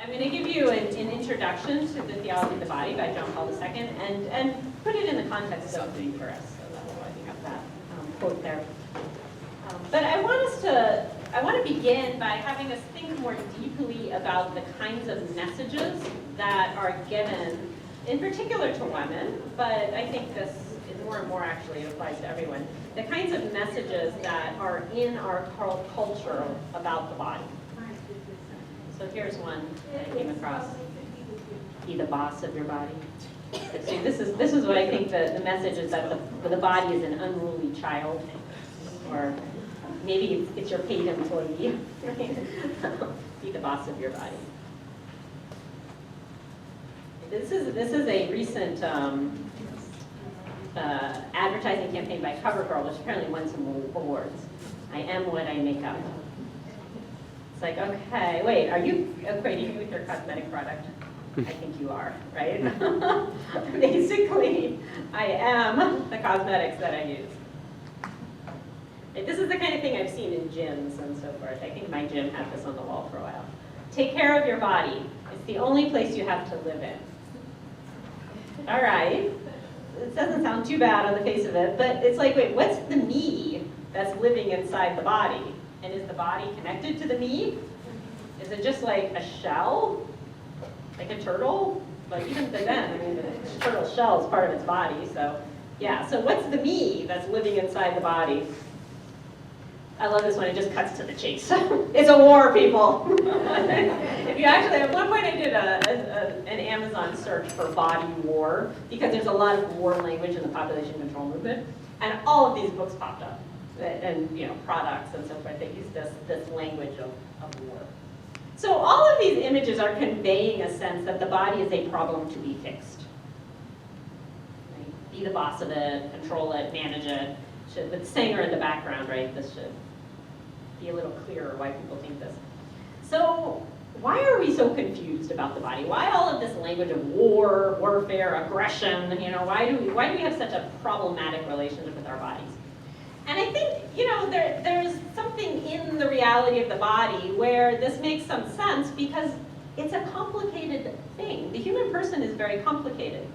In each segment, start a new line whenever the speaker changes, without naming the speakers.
I'm going to give you an introduction to the theology of the body by John Paul II, and put it in the context of the Eucharist. So that's why we have that quote there. But I want to begin by having us think more deeply about the kinds of messages that are given, in particular to women, but I think this is more and more actually applies to everyone. The kinds of messages that are in our culture about the body. So here's one that I came across. Be the boss of your body. See, this is what I think the message is, that the body is an unruly child, or maybe it's your paid employee. Be the boss of your body. This is a recent advertising campaign by CoverGirl, which apparently won some awards. I am what I make up. It's like, okay, wait, are you equating me with your cosmetic product? I think you are, right? Basically, I am the cosmetics that I use. This is the kind of thing I've seen in gyms and so forth. I think my gym had this on the wall for a while. Take care of your body. It's the only place you have to live in. All right. It doesn't sound too bad on the face of it, but it's like, wait, what's the me that's living inside the body? And is the body connected to the me? Is it just like a shell? Like a turtle? But even then, I mean, the turtle shell is part of its body, so yeah. So what's the me that's living inside the body? I love this one, it just cuts to the chase. It's a war, people. If you actually, at one point I did an Amazon search for body war, because there's a lot of war language in the population control movement, and all of these books popped up, and products and so forth that use this language of war. So all of these images are conveying a sense that the body is a problem to be fixed. Right? Be the boss of it, control it, manage it. With Sanger in the background, right? This should be a little clearer why people think this. So why are we so confused about the body? Why all of this language of war, warfare, aggression? Why do we have such a problematic relationship with our bodies? And I think there's something in the reality of the body where this makes some sense, because it's a complicated thing. The human person is very complicated.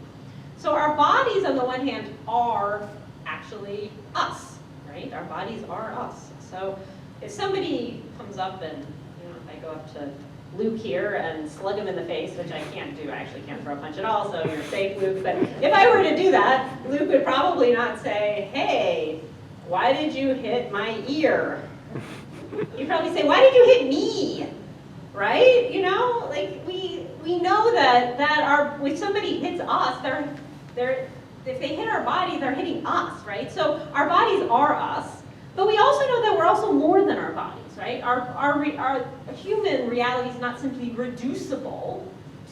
So our bodies, on the one hand, are actually us, right? Our bodies are us. So if somebody comes up and, if I go up to Luke here and slug him in the face, which I can't do, I actually can't throw a punch at all, so you're safe, Luke. But if I were to do that, Luke would probably not say, hey, why did you hit my ear? He'd probably say, why did you hit me? Right? Like we know that if somebody hits us, if they hit our body, they're hitting us, right? So our bodies are us, but we also know that we're also more than our bodies, right? Our human reality is not simply reducible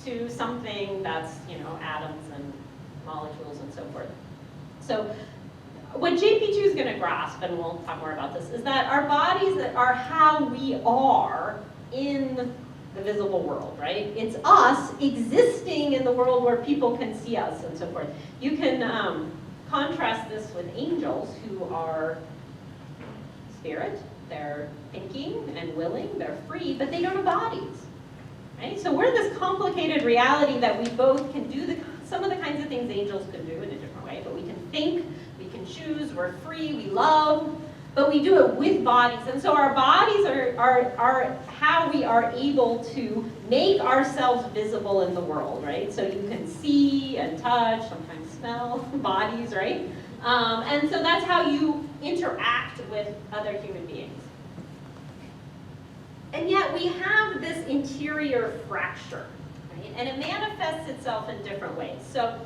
to something that's, atoms and molecules and so forth. So what JP2 is going to grasp, and we'll talk more about this, is that our bodies are how we are in the visible world, right? It's us existing in the world where people can see us and so forth. You can contrast this with angels, who are spirit. They're thinking and willing, they're free, but they don't have bodies, right? So we're this complicated reality that we both can do some of the kinds of things angels can do in a different way, but we can think, we can choose, we're free, we love, but we do it with bodies. And so our bodies are how we are able to make ourselves visible in the world, right? So you can see and touch, sometimes smell bodies, right? And so that's how you interact with other human beings. And yet we have this interior fracture, right? And it manifests itself in different ways. So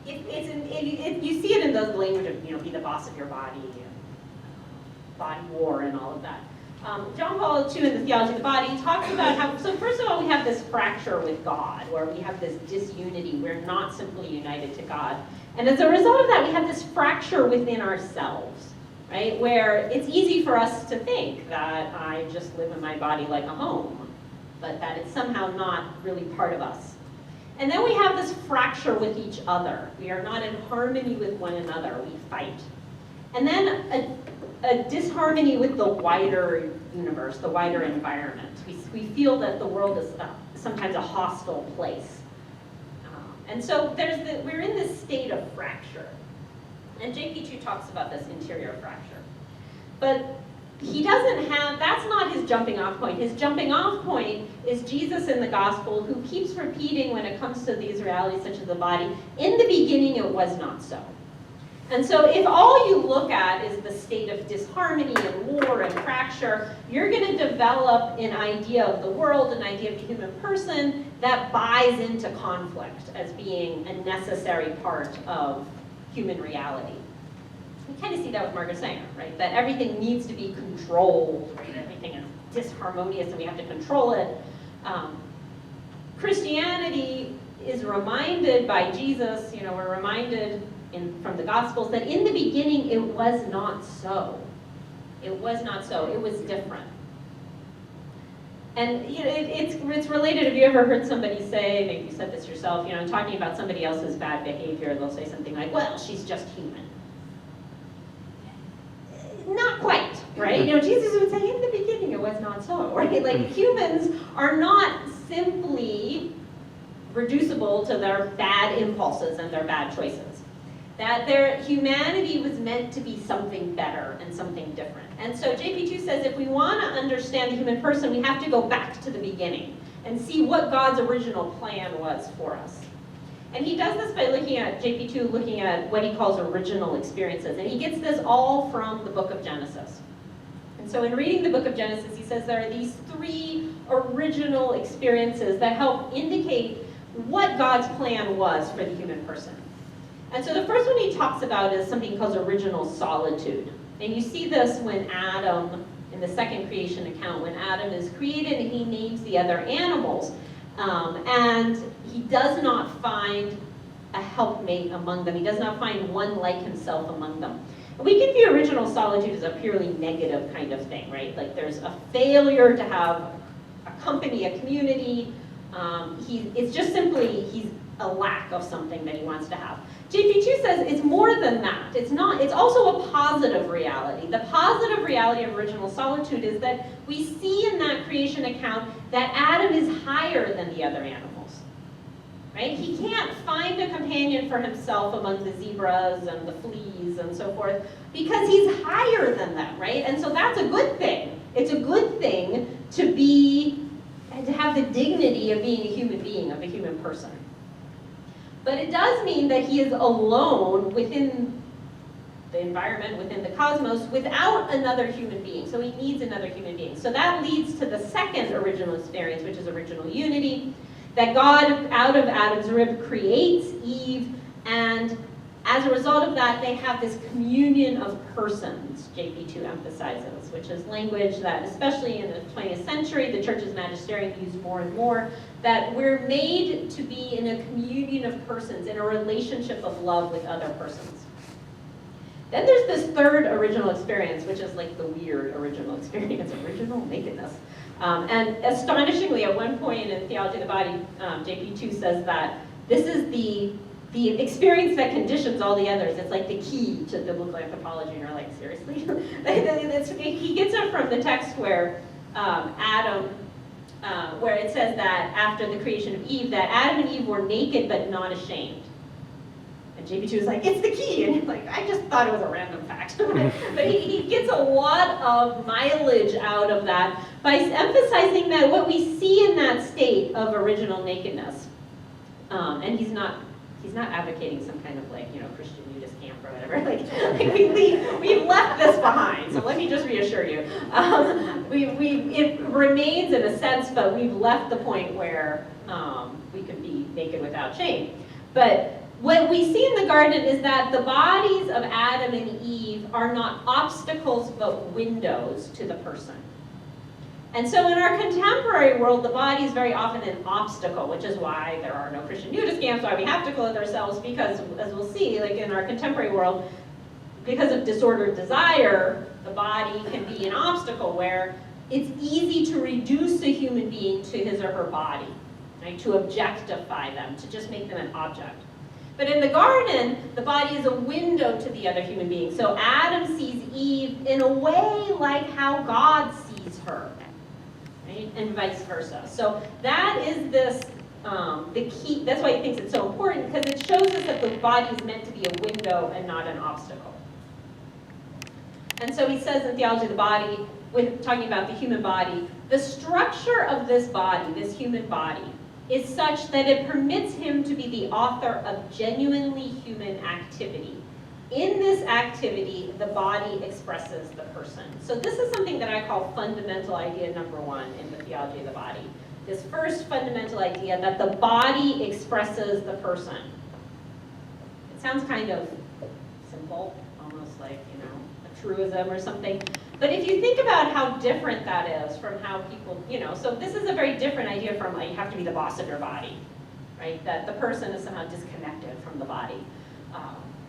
you see it in the language of, be the boss of your body, body war and all of that. John Paul II in the Theology of the Body talks about how, so first of all, we have this fracture with God, where we have this disunity. We're not simply united to God. And as a result of that, we have this fracture within ourselves, right? Where it's easy for us to think that I just live in my body like a home, but that it's somehow not really part of us. And then we have this fracture with each other. We are not in harmony with one another. We fight. And then a disharmony with the wider universe, the wider environment. We feel that the world is sometimes a hostile place. And so we're in this state of fracture. And JP2 talks about this interior fracture. But he doesn't have, that's not his jumping off point. His jumping off point is Jesus in the gospel, who keeps repeating when it comes to these realities such as the body, in the beginning it was not so. And so if all you look at is the state of disharmony and war and fracture, you're going to develop an idea of the world, an idea of the human person that buys into conflict as being a necessary part of human reality. We kind of see that with Margaret Sanger, right? That everything needs to be controlled, right? Everything is disharmonious and we have to control it. Christianity is reminded by Jesus, we're reminded from the Gospels that in the beginning it was not so. It was not so. It was different. And it's related. Have you ever heard somebody say, maybe you said this yourself, talking about somebody else's bad behavior, they'll say something like, well, she's just human. Not quite, right? Jesus would say in the beginning it was not so, right? Like humans are not simply reducible to their bad impulses and their bad choices. That their humanity was meant to be something better and something different. And so JP2 says if we want to understand the human person, we have to go back to the beginning and see what God's original plan was for us. And he does this by looking at, JP2 looking at what he calls original experiences. And he gets this all from the book of Genesis. And so in reading the book of Genesis, he says there are these 3 original experiences that help indicate what God's plan was for the human person. And so the first one he talks about is something called original solitude. And you see this when Adam, in the second creation account, when Adam is created and he names the other animals. And he does not find a helpmate among them. He does not find one like himself among them. And we can view original solitude as a purely negative kind of thing, right? Like there's a failure to have a company, a community. It's just simply, he's a lack of something that he wants to have. JP2 says it's more than that. It's also a positive reality. The positive reality of original solitude is that we see in that creation account that Adam is higher than the other animals, right? He can't find a companion for himself among the zebras and the fleas and so forth because he's higher than them, right? And so that's a good thing. It's a good thing to have the dignity of being a human being, of a human person. But it does mean that he is alone within the environment, within the cosmos, without another human being. So he needs another human being. So that leads to the second original experience, which is original unity, that God, out of Adam's rib, creates Eve, and as a result of that, they have this communion of persons, JP2 emphasizes, which is language that, especially in the 20th century, the church's magisterium used more and more, that we're made to be in a communion of persons, in a relationship of love with other persons. Then there's this third original experience, which is like the weird original experience, original nakedness. And astonishingly, at one point in Theology of the Body, JP2 says that this is the experience that conditions all the others. It's like the key to biblical anthropology, and you're like, seriously? He gets it from the text where where it says that after the creation of Eve, that Adam and Eve were naked but not ashamed. And JP2 is like, it's the key. And he's like, I just thought it was a random fact. But he gets a lot of mileage out of that by emphasizing that what we see in that state of original nakedness, and he's not advocating some kind of Christian nudist camp or whatever. We've left this behind. So let me just reassure you, it remains in a sense, but we've left the point where we can be naked without shame. But what we see in the garden is that the bodies of Adam and Eve are not obstacles but windows to the person. And so in our contemporary world, the body is very often an obstacle, which is why there are no Christian nudist camps, why we have to clothe ourselves, because, as we'll see, like in our contemporary world, because of disordered desire, the body can be an obstacle where it's easy to reduce a human being to his or her body, right? To objectify them, to just make them an object. But in the garden, the body is a window to the other human being. So Adam sees Eve in a way like how God sees her, right? And vice versa. So that is this, the key. That's why he thinks it's so important, because it shows us that the body is meant to be a window and not an obstacle. And so he says in Theology of the Body, with talking about the human body, the structure of this body, this human body, is such that it permits him to be the author of genuinely human activity. In this activity, the body expresses the person. So this is something that I call fundamental idea number one in the Theology of the Body. This first fundamental idea that the body expresses the person. It sounds kind of simple, almost like, a truism or something. But if you think about how different that is from how people, so this is a very different idea from like you have to be the boss of your body, right? That the person is somehow disconnected from the body.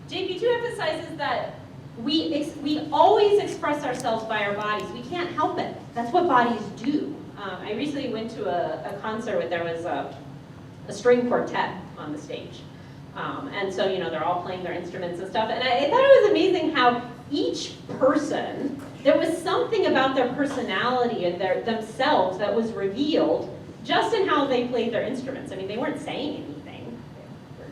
JP2 emphasizes that we always express ourselves by our bodies. We can't help it. That's what bodies do. I recently went to a concert where there was a string quartet on the stage. And so, they're all playing their instruments and stuff. And I thought it was amazing how each person, there was something about their personality and themselves that was revealed just in how they played their instruments. I mean, they weren't saying anything. They were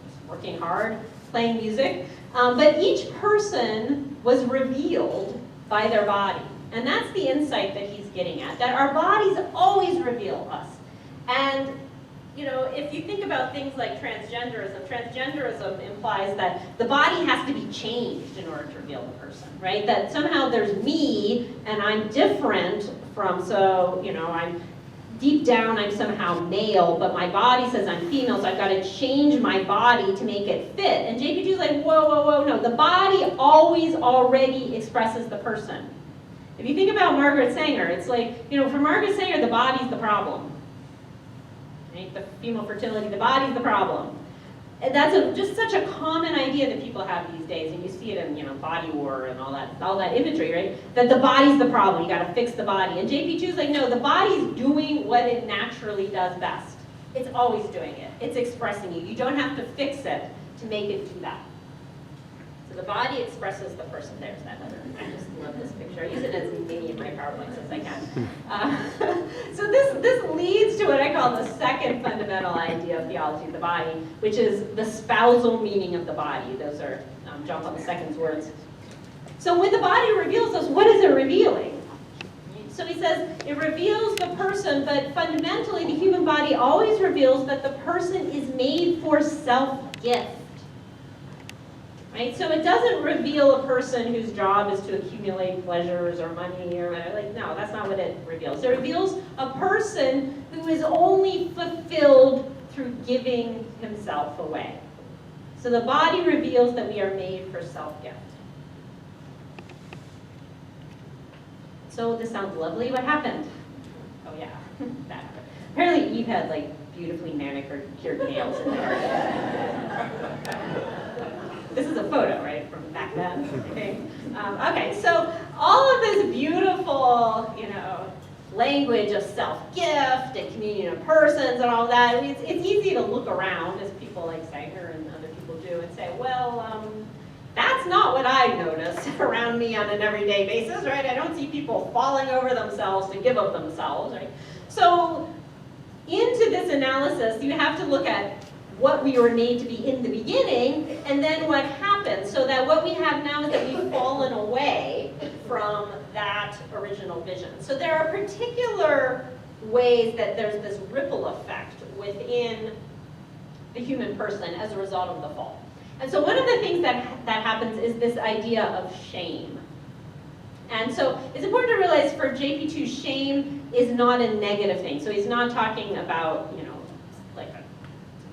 just working hard, playing music. But each person was revealed by their body. And that's the insight that he's getting at, that our bodies always reveal us. And if you think about things like transgenderism implies that the body has to be changed in order to reveal the person, right? That somehow there's me and I'm different from, I'm deep down I'm somehow male, but my body says I'm female, so I've got to change my body to make it fit. And JP2 is like, whoa, no. The body always already expresses the person. If you think about Margaret Sanger, it's like, for Margaret Sanger, the body's the problem. Right? The female fertility, the body's the problem. And that's just such a common idea that people have these days, and you see it in body war and all that imagery, right? That the body's the problem, you gotta fix the body. And JP2 is like, no, the body's doing what it naturally does best. It's always doing it. It's expressing you. You don't have to fix it to make it do that. So the body expresses the person. There's that other. I just love this picture. I use it as many in my PowerPoints as I can. So this leads to what I call the second fundamental idea of theology of the body, which is the spousal meaning of the body. Those are John Paul II's words. So when the body reveals us, what is it revealing? So he says it reveals the person, but fundamentally the human body always reveals that the person is made for self-gift. Right? So it doesn't reveal a person whose job is to accumulate pleasures or money or whatever. No, that's not what it reveals. It reveals a person who is only fulfilled through giving himself away. So the body reveals that we are made for self-gift. So this sounds lovely. What happened? Oh yeah, that happened. Apparently Eve had beautifully manicured nails in there. This is a photo, right, from back then. Okay. Okay, so all of this beautiful, language of self-gift and communion of persons and all that. It's easy to look around, as people like Sanger and other people do, and say, well, that's not what I notice around me on an everyday basis, right? I don't see people falling over themselves to give of themselves, right? So into this analysis, you have to look at what we were made to be in the beginning, and then what happened, so that what we have now is that we've fallen away from that original vision. So there are particular ways that there's this ripple effect within the human person as a result of the fall. And so one of the things that happens is this idea of shame. And so it's important to realize for JP2, shame is not a negative thing. So he's not talking about, like a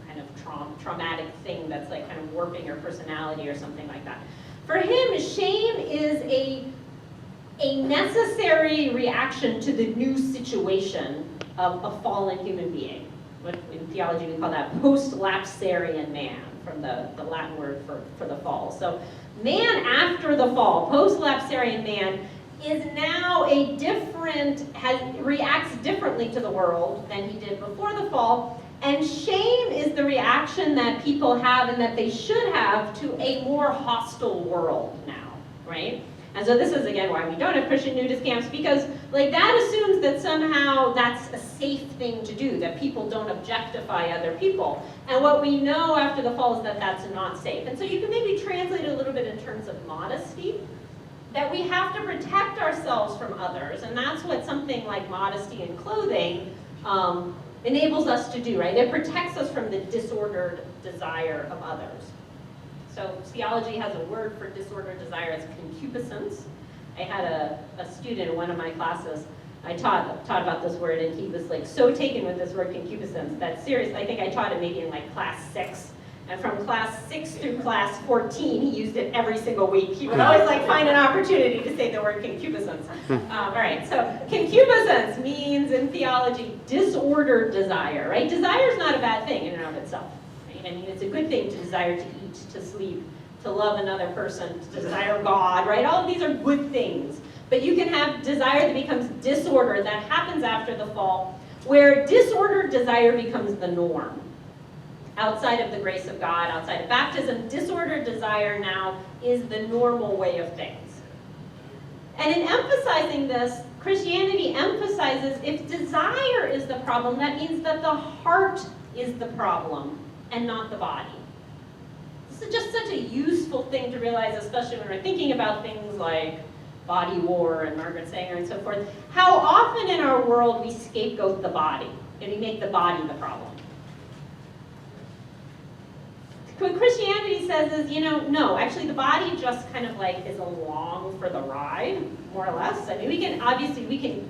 kind of traumatic thing that's kind of warping your personality or something like that. For him, shame is a necessary reaction to the new situation of a fallen human being. What in theology we call that post-lapsarian man, from the Latin word for the fall. So man after the fall, post-lapsarian man, is now reacts differently to the world than he did before the fall, And shame is the reaction that people have and that they should have to a more hostile world now, right? And so this is, again, why we don't have Christian nudist camps, because like that assumes that somehow that's a safe thing to do, that people don't objectify other people. And what we know after the fall is that that's not safe. And so you can maybe translate it a little bit in terms of modesty, that we have to protect ourselves from others, and that's what something like modesty in clothing enables us to do, right? It protects us from the disordered desire of others. So theology has a word for disordered desire, it's concupiscence. I had a student in one of my classes, I taught about this word, and he was like so taken with this word concupiscence that seriously, I think I taught it maybe in like class 6. And from class 6 through class 14, he used it every single week. He would always like find an opportunity to say the word concupiscence. All right, so concupiscence means in theology disordered desire, right? Desire is not a bad thing in and of itself. Right? I mean, it's a good thing to desire to eat, to sleep, to love another person, to desire God, right? All of these are good things. But you can have desire that becomes disordered, that happens after the fall, where disordered desire becomes the norm. Outside of the grace of God, outside of baptism, disordered desire now is the normal way of things. And in emphasizing this, Christianity emphasizes if desire is the problem, that means that the heart is the problem and not the body. This is just such a useful thing to realize, especially when we're thinking about things like body war and Margaret Sanger and so forth. How often in our world we scapegoat the body and we make the body the problem. What Christianity says is, no, actually the body just kind of like is along for the ride, more or less. I mean, we can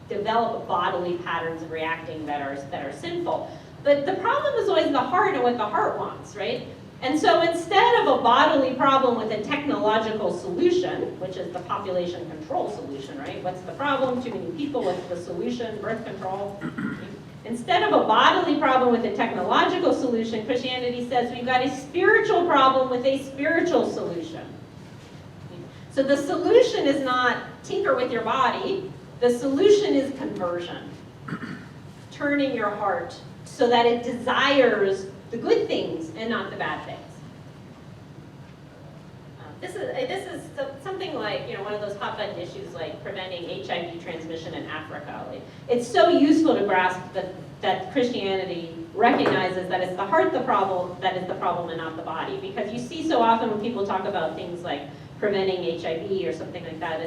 develop bodily patterns of reacting that are sinful. But the problem is always the heart and what the heart wants, right? And so instead of a bodily problem with a technological solution, which is the population control solution, right? What's the problem? Too many people. What's the solution? Birth control. Instead of a bodily problem with a technological solution, Christianity says we've got a spiritual problem with a spiritual solution. So the solution is not tinker with your body. The solution is conversion. Turning your heart so that it desires the good things and not the bad things. This is something like, one of those hot button issues like preventing HIV transmission in Africa. It's so useful to grasp that Christianity recognizes that it's the heart that is the problem and not the body. Because you see so often when people talk about things like preventing HIV or something like that,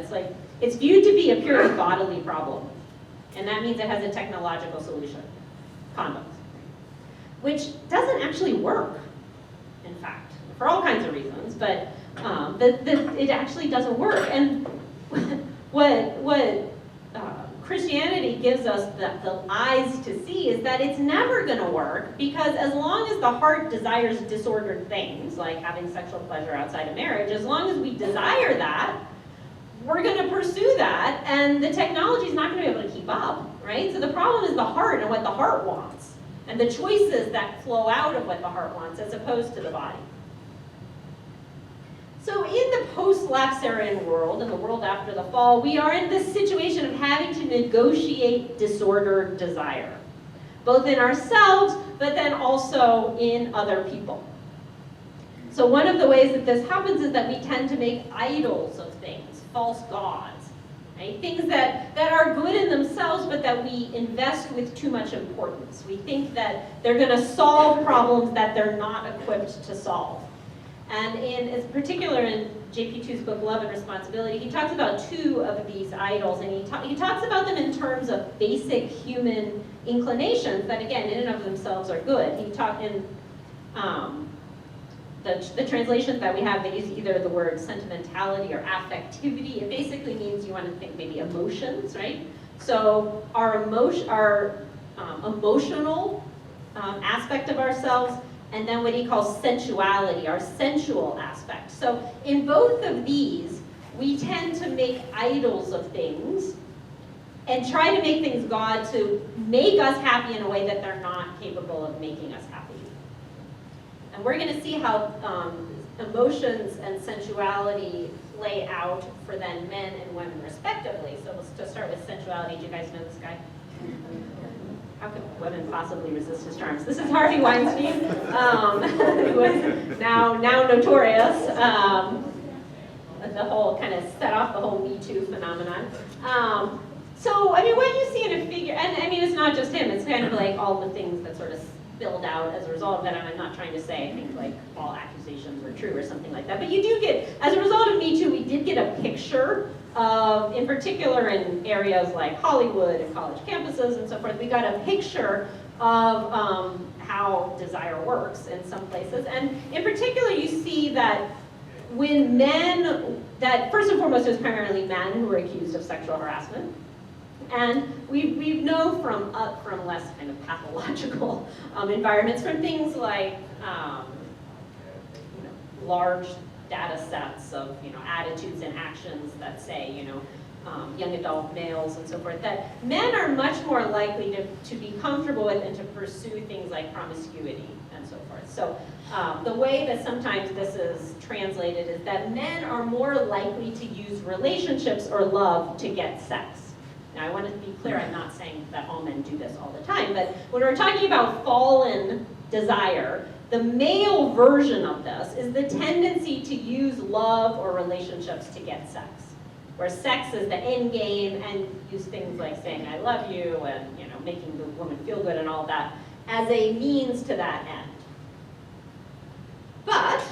it's viewed to be a purely bodily problem. And that means it has a technological solution, condoms, which doesn't actually work, in fact, for all kinds of reasons, but it actually doesn't work. And what Christianity gives us the eyes to see is that it's never going to work, because as long as the heart desires disordered things, like having sexual pleasure outside of marriage, as long as we desire that, we're going to pursue that, and the technology is not going to be able to keep up, right? So the problem is the heart and what the heart wants, and the choices that flow out of what the heart wants, as opposed to the body. So in the post-lapsarian world, in the world after the fall, we are in this situation of having to negotiate disordered desire, both in ourselves, but then also in other people. So one of the ways that this happens is that we tend to make idols of things, false gods, right? Things that are good in themselves, but that we invest with too much importance. We think that they're going to solve problems that they're not equipped to solve. And in particular in J.P. book, Love and Responsibility, he talks about two of these idols, and he talks about them in terms of basic human inclinations that, again, in and of themselves are good. He talked in the translations that we have, they use either the word sentimentality or affectivity. It basically means you want to think maybe emotions, right? So our emotional aspect of ourselves, and then what he calls sensuality, our sensual aspect. So in both of these, we tend to make idols of things and try to make things God to make us happy in a way that they're not capable of making us happy. And we're going to see how emotions and sensuality play out for then men and women respectively. So let's just start with sensuality. Do you guys know this guy? how could women possibly resist his charms? This is Harvey Weinstein, who is now notorious. The whole kind of set off the whole Me Too phenomenon. So, I mean, what you see in a figure, and I mean, it's not just him, it's kind of like all the things that sort of spilled out as a result of that, and I'm not trying to say, I think, like, all accusations were true or something like that, but you do get, as a result of Me Too, we did get a picture of, in particular in areas like Hollywood and college campuses and so forth, we got a picture of how desire works in some places, and in particular, you see that when men, that first and foremost, it was primarily men who were accused of sexual harassment. And we know from less kind of pathological environments, from things like large data sets of attitudes and actions that say young adult males and so forth, that men are much more likely to be comfortable with and to pursue things like promiscuity and so forth. So the way that sometimes this is translated is that men are more likely to use relationships or love to get sex. Now, I want to be clear, I'm not saying that all men do this all the time, but when we're talking about fallen desire, the male version of this is the tendency to use love or relationships to get sex, where sex is the end game, and use things like saying I love you and making the woman feel good and all that as a means to that end. But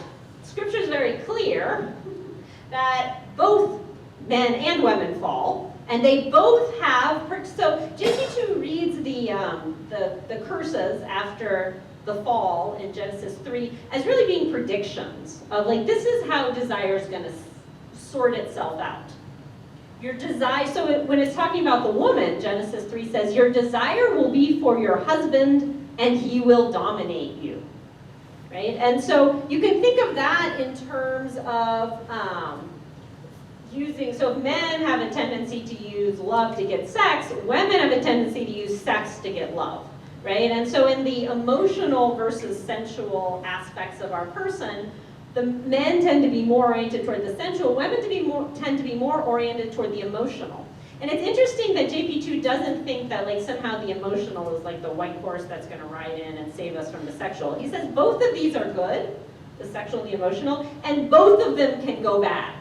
Scripture is very clear that both men and women fall. And they both have, so JP2 reads the curses after the fall in Genesis 3 as really being predictions of like, this is how desire is going to sort itself out. Your desire, so when it's talking about the woman, Genesis 3 says, your desire will be for your husband and he will dominate you, right? And so you can think of that in terms of, so if men have a tendency to use love to get sex, women have a tendency to use sex to get love, right? And so in the emotional versus sensual aspects of our person, the men tend to be more oriented toward the sensual, women tend to be more oriented toward the emotional. And it's interesting that JP2 doesn't think that like somehow the emotional is like the white horse that's going to ride in and save us from the sexual. He says both of these are good, the sexual and the emotional, and both of them can go bad.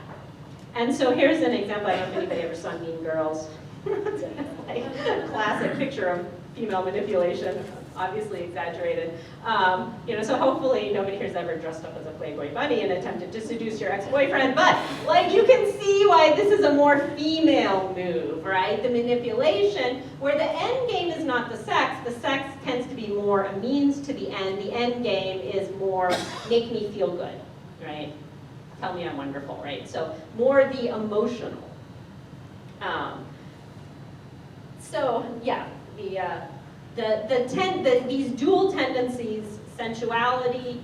And so here's an example. I don't know if anybody ever saw Mean Girls. It's like a classic picture of female manipulation, obviously exaggerated. So hopefully nobody here's ever dressed up as a Playboy bunny and attempted to seduce your ex-boyfriend. But like you can see why this is a more female move, right? The manipulation, where the end game is not the sex tends to be more a means to the end. The end game is more make me feel good, right? Tell me I'm wonderful, right? So more the emotional. These dual tendencies, sensuality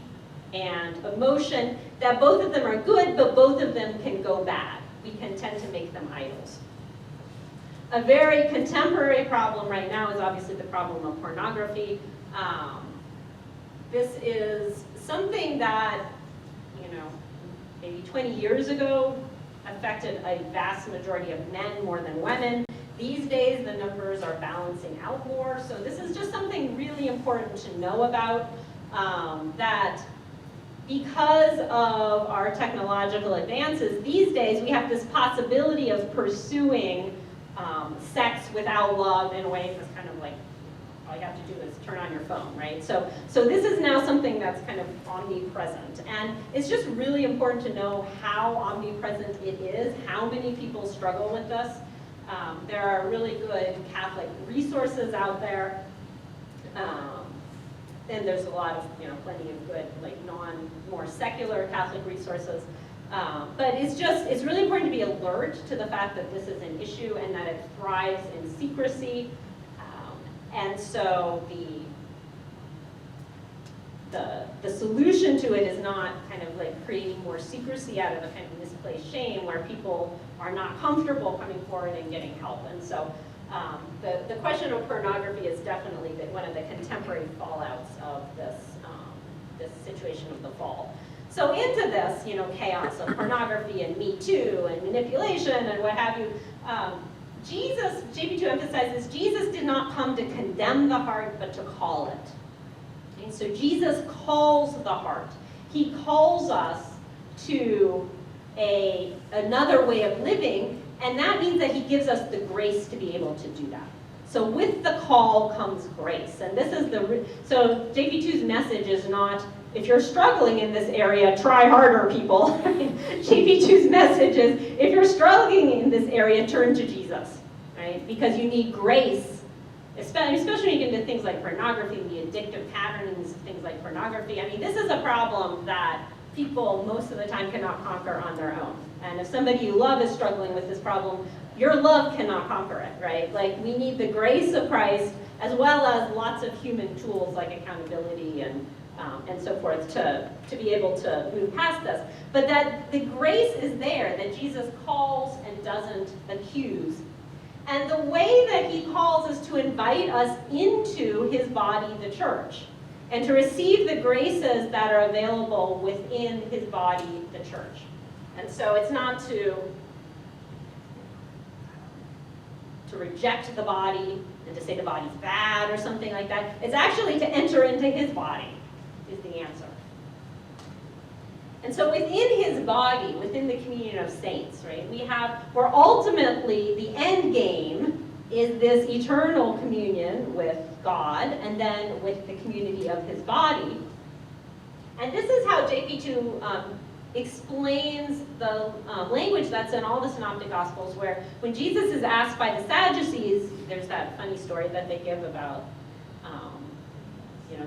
and emotion, that both of them are good, but both of them can go bad. We can tend to make them idols. A very contemporary problem right now is obviously the problem of pornography. This is something that, maybe 20 years ago affected a vast majority of men more than women. These days, the numbers are balancing out more. So this is just something really important to know about, that because of our technological advances, these days we have this possibility of pursuing sex without love in a way that's kind of like, all you have to do is turn on your phone, right? So this is now something that's kind of omnipresent. And it's just really important to know how omnipresent it is, how many people struggle with this. There are really good Catholic resources out there. And there's a lot of, plenty of good, like more secular Catholic resources. But it's really important to be alert to the fact that this is an issue and that it thrives in secrecy. And so the solution to it is not kind of like creating more secrecy out of a kind of misplaced shame where people are not comfortable coming forward and getting help. And so the question of pornography is definitely one of the contemporary fallouts of this situation of the fall. So into this, chaos of pornography and Me Too and manipulation and what have you, Jesus, JP2 emphasizes, Jesus did not come to condemn the heart, but to call it. And so Jesus calls the heart. He calls us to another way of living, and that means that he gives us the grace to be able to do that. So with the call comes grace. And this is so JP2's message is not, if you're struggling in this area, try harder, people. JP2's message is, if you're struggling in this area, turn to Jesus, right? Because you need grace, especially when you get into things like pornography, the addictive patterns of things like pornography. I mean, this is a problem that people most of the time cannot conquer on their own. And if somebody you love is struggling with this problem, your love cannot conquer it, right? Like, we need the grace of Christ as well as lots of human tools like accountability and so forth to be able to move past this. But that the grace is there, that Jesus calls and doesn't accuse. And the way that he calls is to invite us into his body, the church, and to receive the graces that are available within his body, the church. And so it's not to reject the body and to say the body's bad or something like that. It's actually to enter into his body is the answer. And so within his body, within the communion of saints, right, where ultimately the end game is this eternal communion with God and then with the community of his body. And this is how JP2 explains the language that's in all the Synoptic Gospels, where when Jesus is asked by the Sadducees, there's that funny story that they give about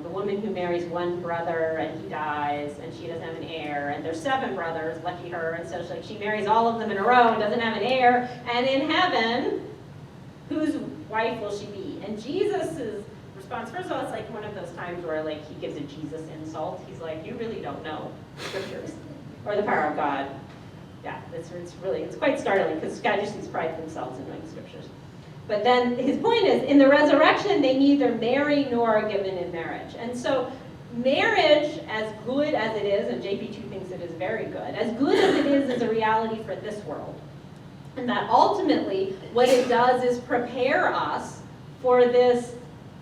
the woman who marries one brother and he dies and she doesn't have an heir, and there's 7 brothers, lucky her, and so she marries all of them in a row and doesn't have an heir, and in heaven, whose wife will she be? And Jesus' response, first of all, it's like one of those times where like he gives a Jesus insult. He's like, you really don't know scriptures or the power of God. Yeah, it's quite startling because Sadducees pride themselves in knowing scriptures. But then his point is, in the resurrection, they neither marry nor are given in marriage. And so marriage, as good as it is, and JP2 thinks it is very good, as good as it is a reality for this world. And that ultimately, what it does is prepare us for this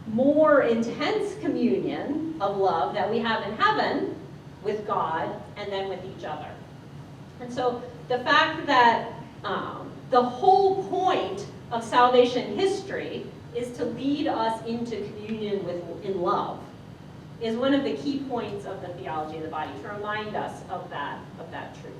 more intense communion of love that we have in heaven with God and then with each other. And so the fact that the whole point of salvation history is to lead us into communion in love is one of the key points of the theology of the body, to remind us of that truth.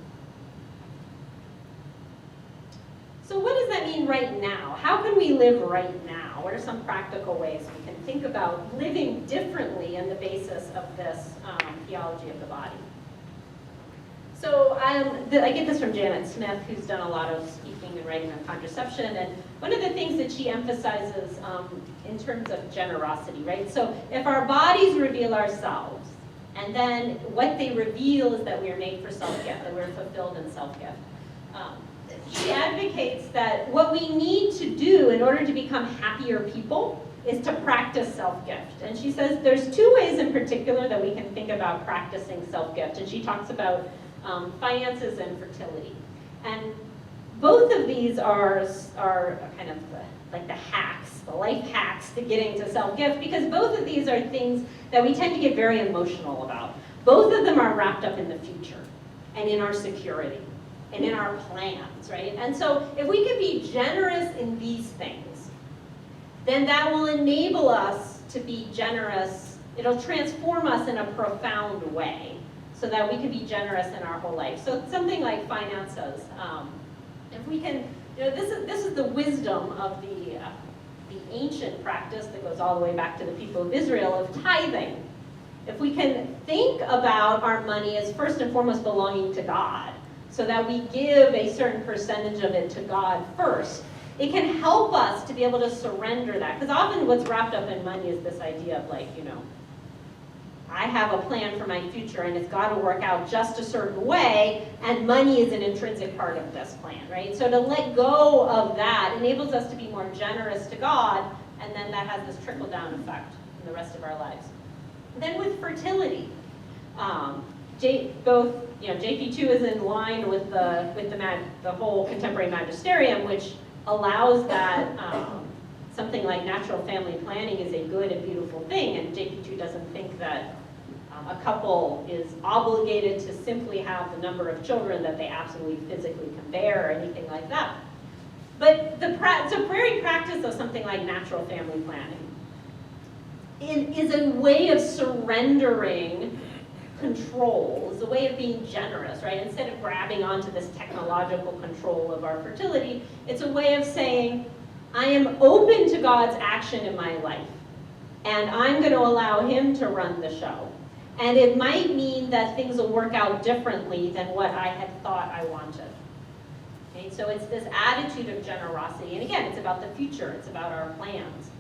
So what does that mean right now? How can we live right now? What are some practical ways we can think about living differently in the basis of this theology of the body? So I get this from Janet Smith, who's done a lot of speaking and writing on contraception, and one of the things that she emphasizes in terms of generosity, right? So if our bodies reveal ourselves, and then what they reveal is that we are made for self-gift, that we're fulfilled in self-gift. She advocates that what we need to do in order to become happier people is to practice self-gift. And she says there's 2 ways in particular that we can think about practicing self-gift, and she talks about finances and fertility. And both of these are kind of like the hacks, the life hacks to getting to self-gift, because both of these are things that we tend to get very emotional about. Both of them are wrapped up in the future and in our security and in our plans, right? And so if we can be generous in these things, then that will enable us to be generous. It'll transform us in a profound way so that we can be generous in our whole life. So something like finances. If we can, this is the wisdom of the ancient practice that goes all the way back to the people of Israel of tithing. If we can think about our money as first and foremost belonging to God, so that we give a certain percentage of it to God first, it can help us to be able to surrender that. Because often what's wrapped up in money is this idea of like, I have a plan for my future and it's got to work out just a certain way, and money is an intrinsic part of this plan, right? So to let go of that enables us to be more generous to God, and then that has this trickle-down effect in the rest of our lives. Then with fertility, JP2 is in line with the whole contemporary magisterium, which allows that something like natural family planning is a good and beautiful thing, and JP2 doesn't think that a couple is obligated to simply have the number of children that they absolutely physically can bear or anything like that. But the very practice of something like natural family planning is a way of surrendering control, is a way of being generous, right? Instead of grabbing onto this technological control of our fertility, it's a way of saying, I am open to God's action in my life, and I'm going to allow him to run the show. And it might mean that things will work out differently than what I had thought I wanted. Okay, so it's this attitude of generosity, and again, it's about the future, it's about our plans.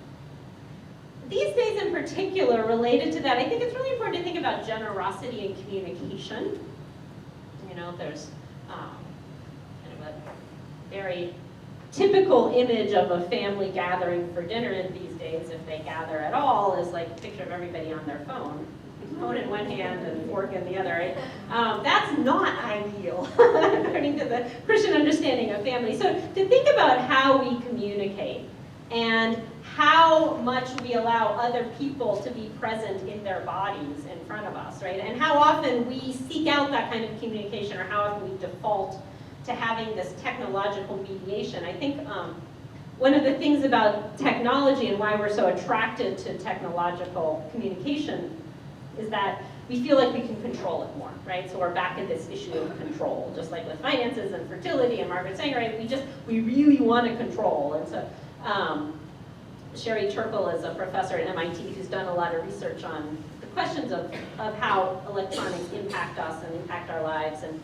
These days in particular, related to that, I think it's really important to think about generosity and communication. You know, there's kind of a very typical image of a family gathering for dinner these days, if they gather at all, is like a picture of everybody on their phone in one hand and fork in the other, right? That's not ideal, according to the Christian understanding of family. So to think about how we communicate and how much we allow other people to be present in their bodies in front of us, right? And how often we seek out that kind of communication, or how often we default to having this technological mediation. I think one of the things about technology and why we're so attracted to technological communication is that we feel like we can control it more, right? So we're back at this issue of control, just like with finances and fertility and Margaret Sanger, right? We really want to control. And so Sherry Turkle is a professor at MIT who's done a lot of research on the questions of how electronics impact us and impact our lives. And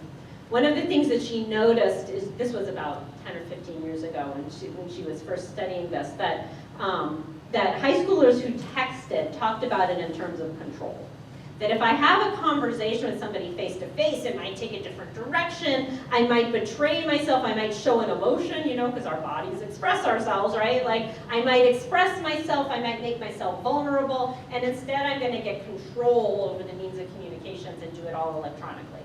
one of the things that she noticed is, this was about 10 or 15 years ago when she was first studying this, that high schoolers who texted talked about it in terms of control. That if I have a conversation with somebody face to face, it might take a different direction. I might betray myself. I might show an emotion, you know, because our bodies express ourselves, right? Like, I might express myself. I might make myself vulnerable. And instead, I'm going to get control over the means of communications and do it all electronically,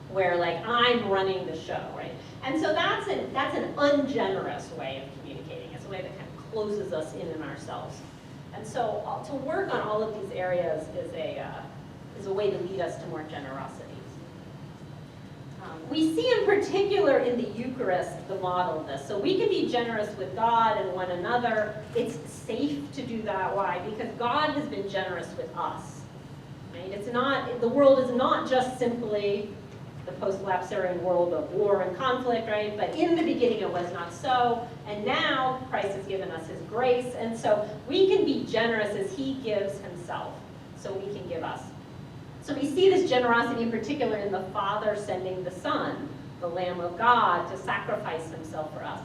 where, like, I'm running the show, right? And so that's an ungenerous way of communicating. It's a way that kind of closes us in ourselves. And so to work on all of these areas is a way to lead us to more generosity. We see in particular in the Eucharist the model of this. So we can be generous with God and one another. It's safe to do that. Why? Because God has been generous with us. Right? It's not, the world is not just simply the post-lapsarian world of war and conflict, right? But in the beginning it was not so, and now Christ has given us his grace, and so we can be generous as he gives himself, so we can give us. So we see this generosity in particular in the Father sending the Son, the Lamb of God, to sacrifice himself for us.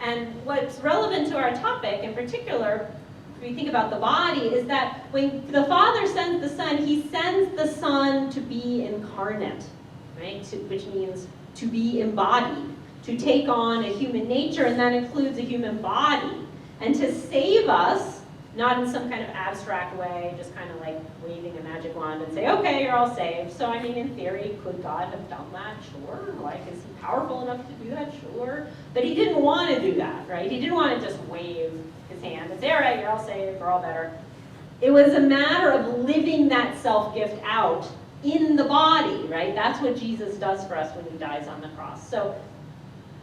And what's relevant to our topic in particular, if we think about the body, is that when the Father sends the Son, he sends the Son to be incarnate, right? Which means to be embodied, to take on a human nature, and that includes a human body, and to save us, not in some kind of abstract way, just kind of like waving a magic wand and say, okay, you're all saved. So I mean, in theory, could God have done that? Sure. Like, is he powerful enough to do that? Sure. But he didn't want to do that, right? He didn't want to just wave his hand and say, all right, you're all saved, we're all better. It was a matter of living that self-gift out in the body, right? That's what Jesus does for us when he dies on the cross. So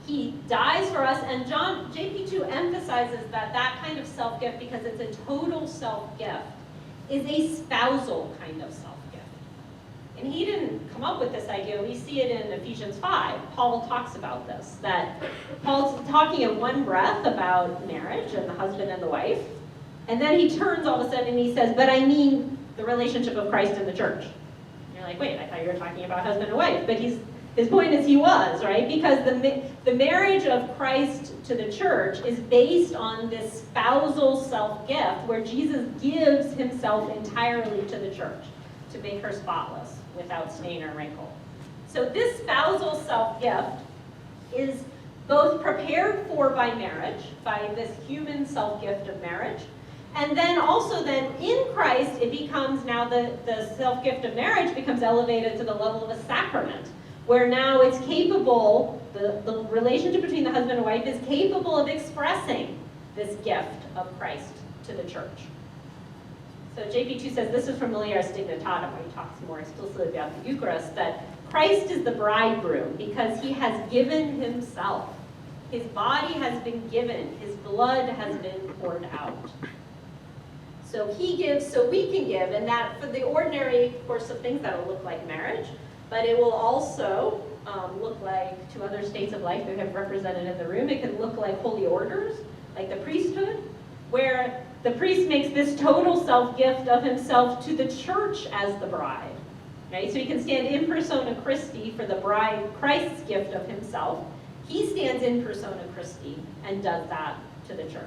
he dies for us, and JP2 emphasizes that kind of self-gift, because it's a total self-gift, is a spousal kind of self-gift. And he didn't come up with this idea. We see it in Ephesians 5. Paul talks about this, that Paul's talking in one breath about marriage and the husband and the wife, and then he turns all of a sudden and he says, but I mean the relationship of Christ and the church. Like, wait, I thought you were talking about husband and wife. But his point is he was, right? Because the marriage of Christ to the church is based on this spousal self-gift, where Jesus gives himself entirely to the church to make her spotless, without stain or wrinkle. So this spousal self-gift is both prepared for by marriage, by this human self-gift of marriage, and then also then in Christ, it becomes now the self-gift of marriage becomes elevated to the level of a sacrament, where now it's capable, the relationship between the husband and wife is capable of expressing this gift of Christ to the church. So JP2 says, this is from Mulieris Dignitatem, where he talks more explicitly about the Eucharist, that Christ is the bridegroom because he has given himself. His body has been given. His blood has been poured out. So he gives so we can give, and that for the ordinary course of things, that will look like marriage, but it will also look like, to other states of life that we have represented in the room, it can look like holy orders, like the priesthood, where the priest makes this total self-gift of himself to the church as the bride. Right? So he can stand in persona Christi for the bride, Christ's gift of himself. He stands in persona Christi and does that to the church.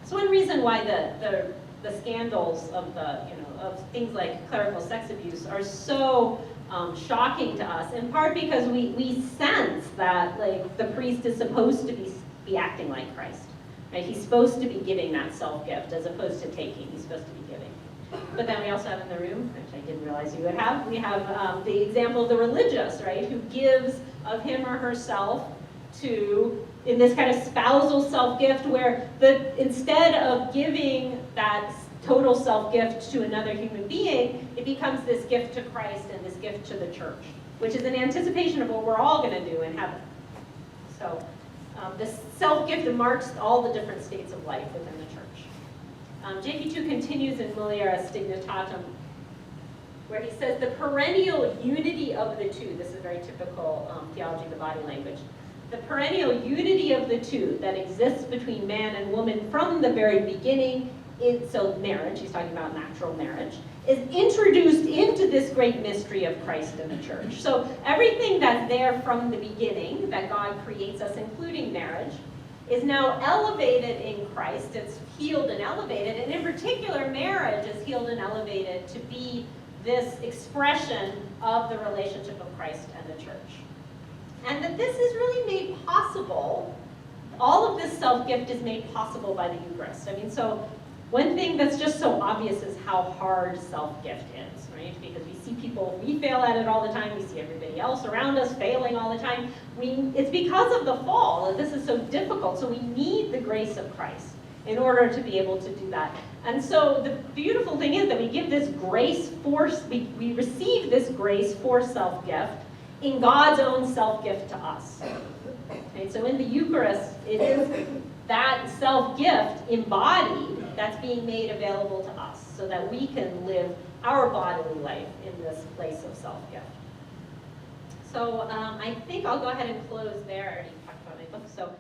So one reason why the scandals of of things like clerical sex abuse are so shocking to us, in part because we sense that like the priest is supposed to be acting like Christ. Right? He's supposed to be giving that self-gift as opposed to taking. He's supposed to be giving. But then we also have in the room, which I didn't realize you would have, we have the example of the religious, right, who gives of him or herself to, in this kind of spousal self-gift where instead of giving that total self-gift to another human being, it becomes this gift to Christ and this gift to the church, which is an anticipation of what we're all going to do in heaven. So this self-gift marks all the different states of life within the church. JP2 continues in Mulieris Dignitatem, where he says the perennial unity of the two, this is very typical theology of the body language, the perennial unity of the two that exists between man and woman from the very beginning, so marriage, he's talking about natural marriage, is introduced into this great mystery of Christ and the church. So everything that's there from the beginning, that God creates us, including marriage, is now elevated in Christ. It's healed and elevated, and in particular, marriage is healed and elevated to be this expression of the relationship of Christ and the church. And that this is really made possible, all of this self-gift is made possible by the Eucharist. I mean, so one thing that's just so obvious is how hard self-gift is, right? Because we see people, we fail at it all the time, we see everybody else around us failing all the time. It's because of the fall that this is so difficult, so we need the grace of Christ in order to be able to do that. And so the beautiful thing is that we give this grace for, we receive this grace for self-gift in God's own self-gift to us. Okay, so in the Eucharist, it is that self-gift embodied that's being made available to us so that we can live our bodily life in this place of self-gift. So I think I'll go ahead and close there. I already talked about my book. So